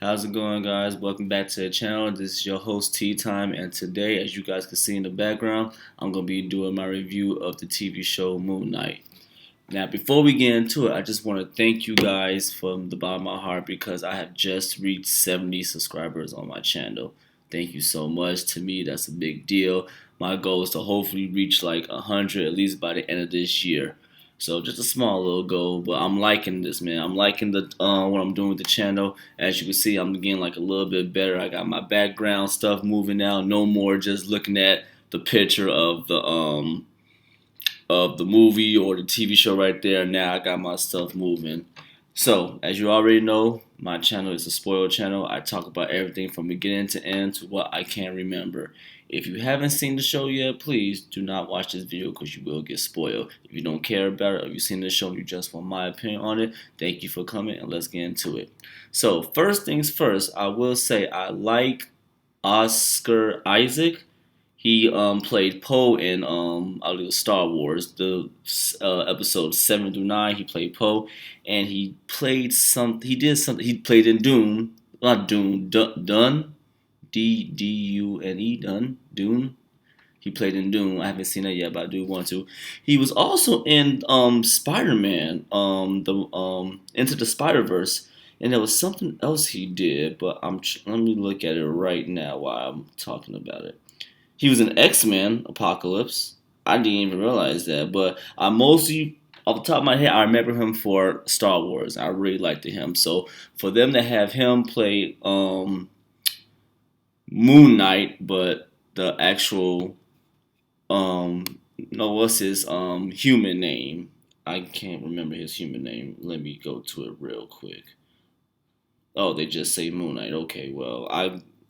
How's it going, guys? Welcome back to the channel. This is your host, Tea Time, and today, as you guys can see in the background, I'm going to be doing my review of the TV show Moon Knight. Now, before we get into it, I just want to thank you guys from the bottom of my heart because I have just reached 70 subscribers on my channel. Thank you so much. To me, that's a big deal. My goal is to hopefully reach like 100 at least by the end of this year. So just a small little goal, but I'm liking this, man. I'm liking the what I'm doing with the channel. As you can see, I'm getting like a little bit better. I got my background stuff moving now. No more just looking at the picture of the movie or the TV show right there. Now I got my stuff moving. So, as you already know, my channel is a spoiled channel. I talk about everything from beginning to end to what I can remember. If you haven't seen the show yet, please do not watch this video because you will get spoiled. If you don't care about it or you've seen the show and you just want my opinion on it, thank you for coming and let's get into it. So, first things first, I will say I like Oscar Isaac. He played Poe in I believe Star Wars, the episode 7 through 9. He played Poe, and he played some. He did something. He played in Dune, not Dune, Dune, Dune, Dune. He played in Dune. I haven't seen that yet, but I do want to. He was also in Spider-Man, the Into the Spider-Verse, and there was something else he did, but let me look at it right now while I'm talking about it. He was in X-Men Apocalypse. I didn't even realize that, but I mostly, off the top of my head, I remember him for Star Wars. I really liked him. So for them to have him play Moon Knight, but the actual no, what's his human name? I can't remember his human name. Let me go to it real quick. Oh, they just say Moon Knight. Okay, well,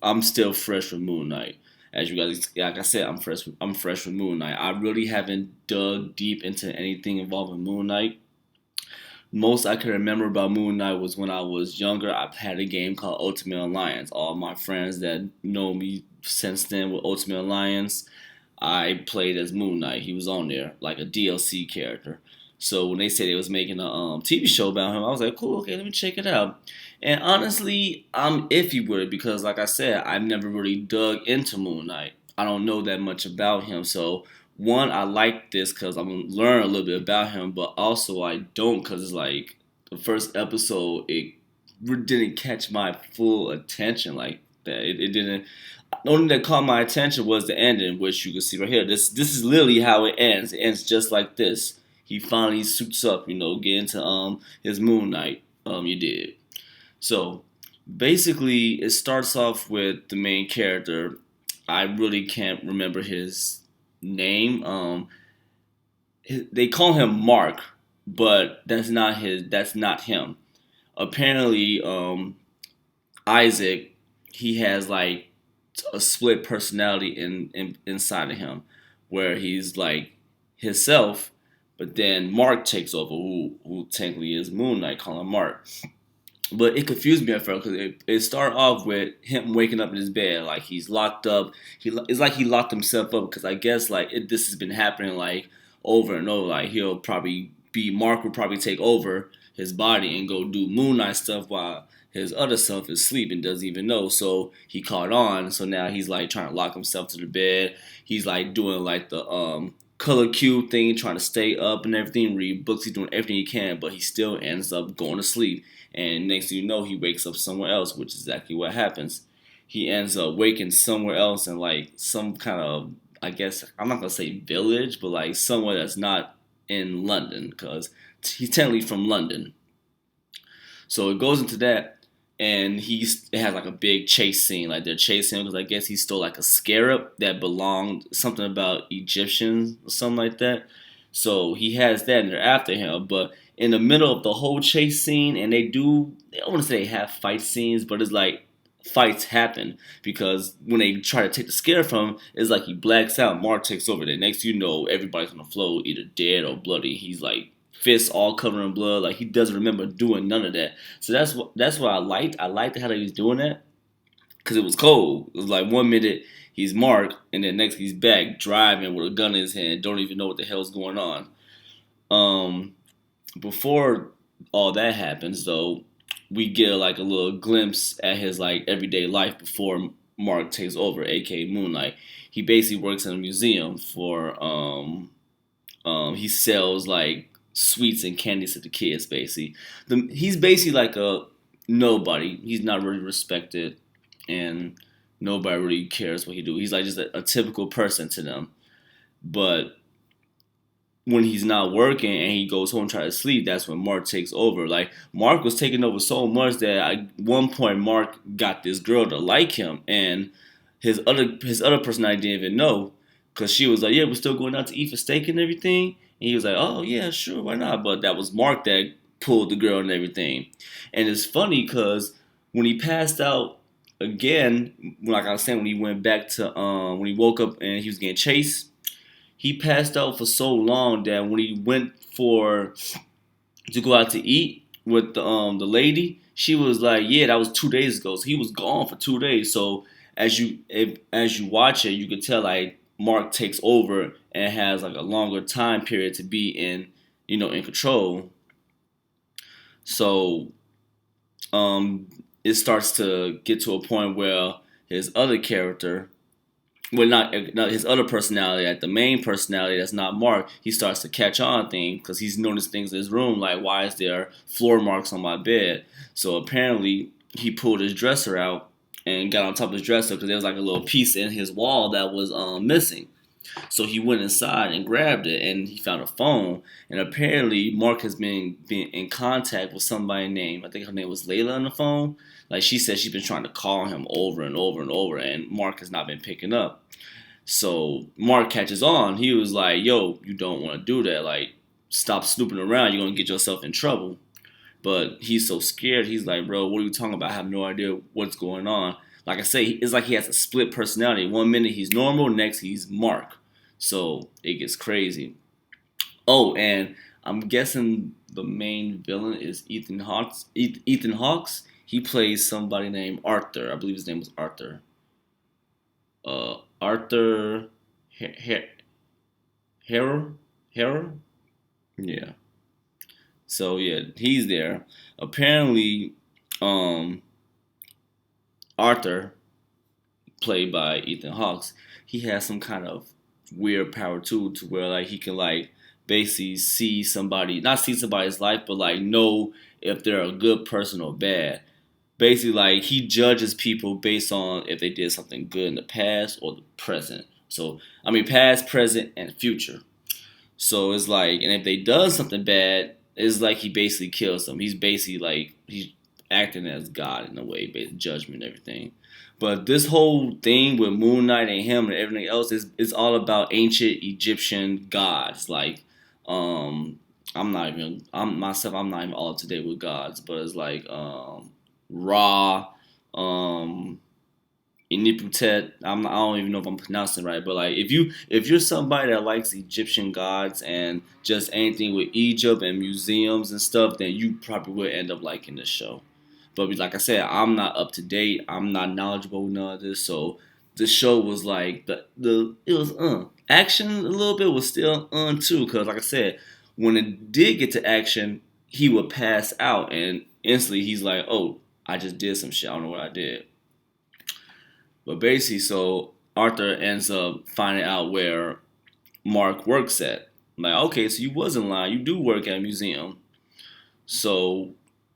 I'm still fresh with Moon Knight. As you guys, like I said, I'm fresh. I'm fresh with Moon Knight. I really haven't dug deep into anything involving Moon Knight. Most I can remember about Moon Knight was when I was younger. I've had a game called Ultimate Alliance. All my friends that know me since then with Ultimate Alliance, I played as Moon Knight. He was on there like a DLC character. So when they said they was making a TV show about him, I was like, cool, okay, let me check it out. And honestly, I'm iffy with it because, like I said, I've never really dug into Moon Knight. I don't know that much about him. So, one, I like this because I'm going to learn a little bit about him, but also I don't because it's like the first episode, it didn't catch my full attention like that. It didn't. The only thing that caught my attention was the ending, which you can see right here. This is literally how it ends. It ends just like this. He finally suits up, get into his Moon Knight. You did. So basically, it starts off with the main character. I really can't remember his name. They call him Mark, but that's not his. That's not him. Apparently, Isaac, he has like a split personality inside of him, where he's like himself, but then Mark takes over, who technically is Moon Knight, calling Mark. But it confused me at first because it started off with him waking up in his bed, like he's locked up. It's like he locked himself up because I guess like this has been happening like over and over. Like he'll probably be Mark will probably take over his body and go do Moon Knight stuff while his other self is sleeping, doesn't even know. So he caught on. So now he's like trying to lock himself to the bed. He's like doing like the color cue thing, trying to stay up and everything, read books. He's doing everything he can, but he still ends up going to sleep. And next thing you know, he wakes up somewhere else, which is exactly what happens. He ends up waking somewhere else in like some kind of, I guess, I'm not going to say village, but like somewhere that's not in London because he's technically from London. So it goes into that, and it has like a big chase scene. Like they're chasing him because I guess he stole like a scarab that belonged, something about Egyptians or something like that. So he has that, and they're after him. But in the middle of the whole chase scene, and I don't want to say they have fight scenes, but it's like fights happen because when they try to take the scare from him, it's like he blacks out. Mark takes over. Then next you know, everybody's on the floor, either dead or bloody. He's like fists all covered in blood. Like he doesn't remember doing none of that. So that's what I liked. I liked how he was doing that because it was cold. It was like 1 minute he's Mark, and then next he's back driving with a gun in his hand, don't even know what the hell's going on. Before all that happens, though, we get like a little glimpse at his like everyday life before Mark takes over, aka Moon Knight. He basically works in a museum for he sells like sweets and candies to the kids. Basically, he's basically like a nobody. He's not really respected, and nobody really cares what he do. He's like just a typical person to them. But when he's not working and he goes home and try to sleep, that's when Mark takes over. Like Mark was taking over so much that at one point Mark got this girl to like him, and his other person I didn't even know, because she was like, "Yeah, we're still going out to eat for steak and everything." And he was like, "Oh yeah, sure, why not?" But that was Mark that pulled the girl and everything. And it's funny because when he passed out again, like I was saying, when he went back to when he woke up and he was getting chased, he passed out for so long that when he went for to go out to eat with the lady, she was like, "Yeah, that was 2 days ago." So he was gone for 2 days. So as you watch it, you could tell like Mark takes over and has like a longer time period to be in, in control. So it starts to get to a point where his other character, well, not his other personality, like the main personality that's not Mark, he starts to catch on things because he's noticed things in his room, like why is there floor marks on my bed? So apparently he pulled his dresser out and got on top of his dresser because there was like a little piece in his wall that was missing. So he went inside and grabbed it, and he found a phone. And apparently, Mark has been in contact with somebody named, I think her name was Layla on the phone. Like she said, she's been trying to call him over and over and over, and Mark has not been picking up. So Mark catches on. He was like, "Yo, you don't want to do that. Like, stop snooping around. You're gonna get yourself in trouble." But he's so scared. He's like, "Bro, what are you talking about? I have no idea what's going on." Like I say, it's like he has a split personality. One minute he's normal, next he's Mark. So it gets crazy. Oh, and I'm guessing the main villain is Ethan Hawks. Ethan Hawks. He plays somebody named Arthur. I believe his name was Arthur. Arthur Harrow. Harrow. Yeah. So yeah, he's there. Apparently, um, Arthur, played by Ethan Hawks, he has some kind of weird power too, to where like he can like basically see somebody, not see somebody's life, but like know if they're a good person or bad. Basically, like he judges people based on if they did something good in the past or the present. So I mean, past, present, and future. So it's like, and if they does something bad, it's like he basically kills them. He's basically like he's acting as God in a way, based judgment and everything. But this whole thing with Moon Knight and him and everything else is all about ancient Egyptian gods. Like, I'm not even all up to date with gods, but it's like Ra, um, Iniputet. I don't even know if I'm pronouncing it right, but like if you're somebody that likes Egyptian gods and just anything with Egypt and museums and stuff, then you probably will end up liking this show. But like I said, I'm not up to date. I'm not knowledgeable with none of this, so the show was like the it was action a little bit was still too, because like I said, when it did get to action, he would pass out and instantly he's like, "Oh, I just did some shit. I don't know what I did." But basically, so Arthur ends up finding out where Mark works at. I'm like, okay, so you wasn't lying. You do work at a museum. So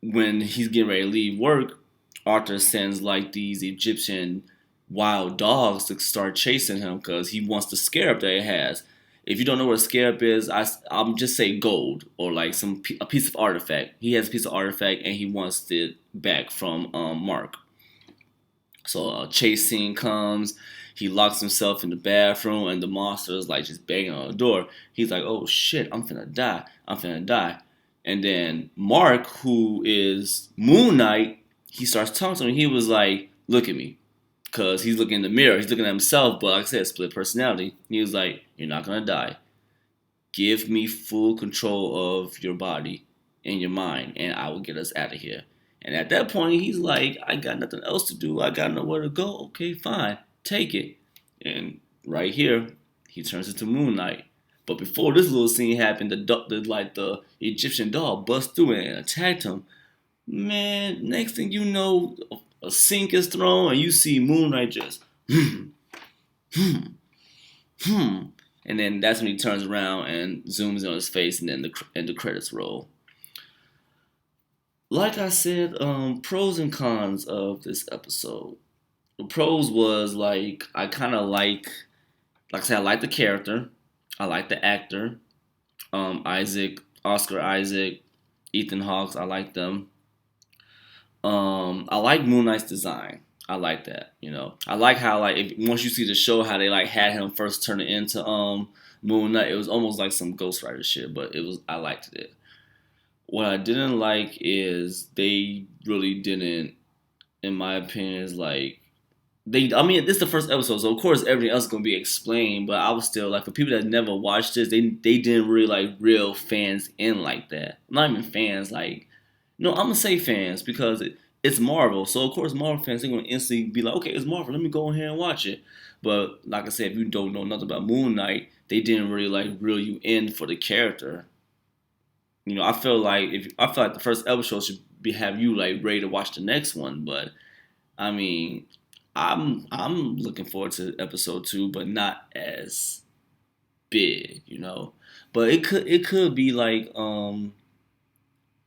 when he's getting ready to leave work, Arthur sends like these Egyptian wild dogs to start chasing him because he wants the scarab that he has. If you don't know what a scarab is, I'm just say gold or like a piece of artifact. He has a piece of artifact and he wants it back from Mark. So a chase scene comes. He locks himself in the bathroom, and the monster is like just banging on the door. He's like, "Oh shit, I'm finna die. I'm finna die." And then Mark, who is Moon Knight, he starts talking to him. He was like, "Look at me," because he's looking in the mirror. He's looking at himself, but like I said, split personality. He was like, "You're not gonna die. Give me full control of your body and your mind, and I will get us out of here." And at that point, he's like, "I got nothing else to do. I got nowhere to go. Okay, fine. Take it." And right here, he turns into Moon Knight. But before this little scene happened, the Egyptian dog bust through it and attacked him. Man, next thing you know, a sink is thrown and you see Moon Knight just hmm. And then that's when he turns around and zooms in on his face, and then the credits roll. Like I said, pros and cons of this episode. The pros was like I kind of like I said, I like the character, I like the actor, Oscar Isaac, Ethan Hawke, I like them. I like Moon Knight's design. I like that. I like how like once you see the show, how they like had him first turn it into Moon Knight. It was almost like some Ghost Rider shit, but I liked it. What I didn't like is they really didn't, in my opinion, is like I mean, this is the first episode, so of course everything else is gonna be explained. But I was still like, for people that never watched this, they didn't really like reel fans in like that. Not even fans, like no, I'm gonna say fans because it's Marvel. So of course Marvel fans are gonna instantly be like, okay, it's Marvel. Let me go ahead and watch it. But like I said, if you don't know nothing about Moon Knight, they didn't really like reel you in for the character. I feel like the first episode should have you like ready to watch the next one. But I mean, I'm looking forward to episode 2, but not as big. But it could be like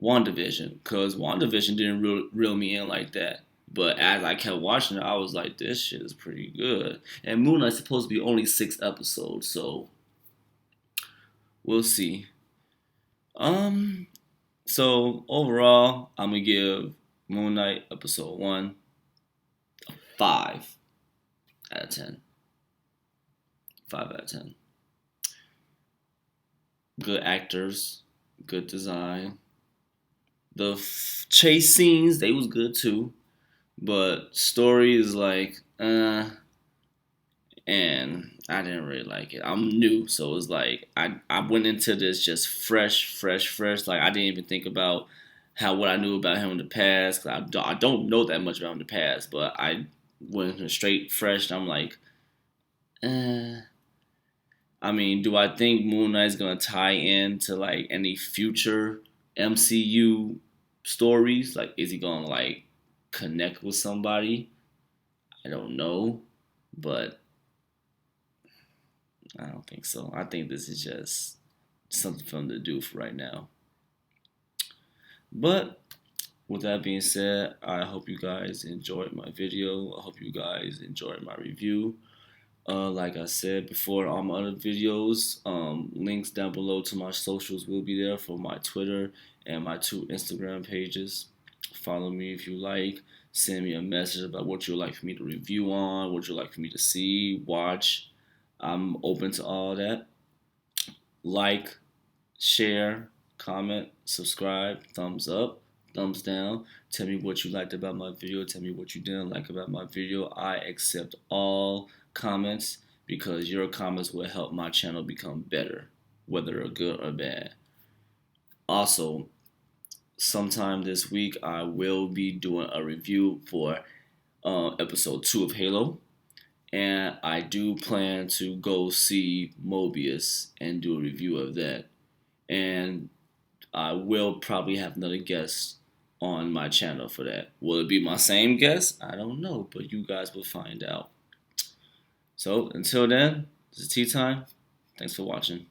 WandaVision, because WandaVision didn't reel me in like that. But as I kept watching it, I was like, this shit is pretty good. And Moon Knight's supposed to be only 6 episodes, so we'll see. Um, so overall, I'm gonna give Moon Knight episode 1 5 out of 10. 5 out of 10. Good actors, good design. The chase scenes, they was good too. But story is like, and I didn't really like it. I'm new, so it was like I went into this just fresh, fresh, fresh. Like I didn't even think about what I knew about him in the past. 'Cause I don't know that much about him in the past, but I went straight fresh. And I'm like, eh. I mean, do I think Moon Knight's gonna tie in to like any future MCU stories? Like, is he gonna like connect with somebody? I don't know, but I don't think so. I think this is just something for him to do for right now. But with that being said, I hope you guys enjoyed my video. I hope you guys enjoyed my review. Like I said before, all my other videos, links down below to my socials will be there for my Twitter and my 2 Instagram pages. Follow me if you like. Send me a message about what you'd like for me to review on, what you'd like for me to see, watch. I'm open to all that. Like, share, comment, subscribe, thumbs up, thumbs down. Tell me what you liked about my video. Tell me what you didn't like about my video. I accept all comments because your comments will help my channel become better, whether they're good or bad. Also, sometime this week, I will be doing a review for episode 2 of Halo. And I do plan to go see Mobius and do a review of that. And I will probably have another guest on my channel for that. Will it be my same guest? I don't know, but you guys will find out. So until then, this is tea time. Thanks for watching.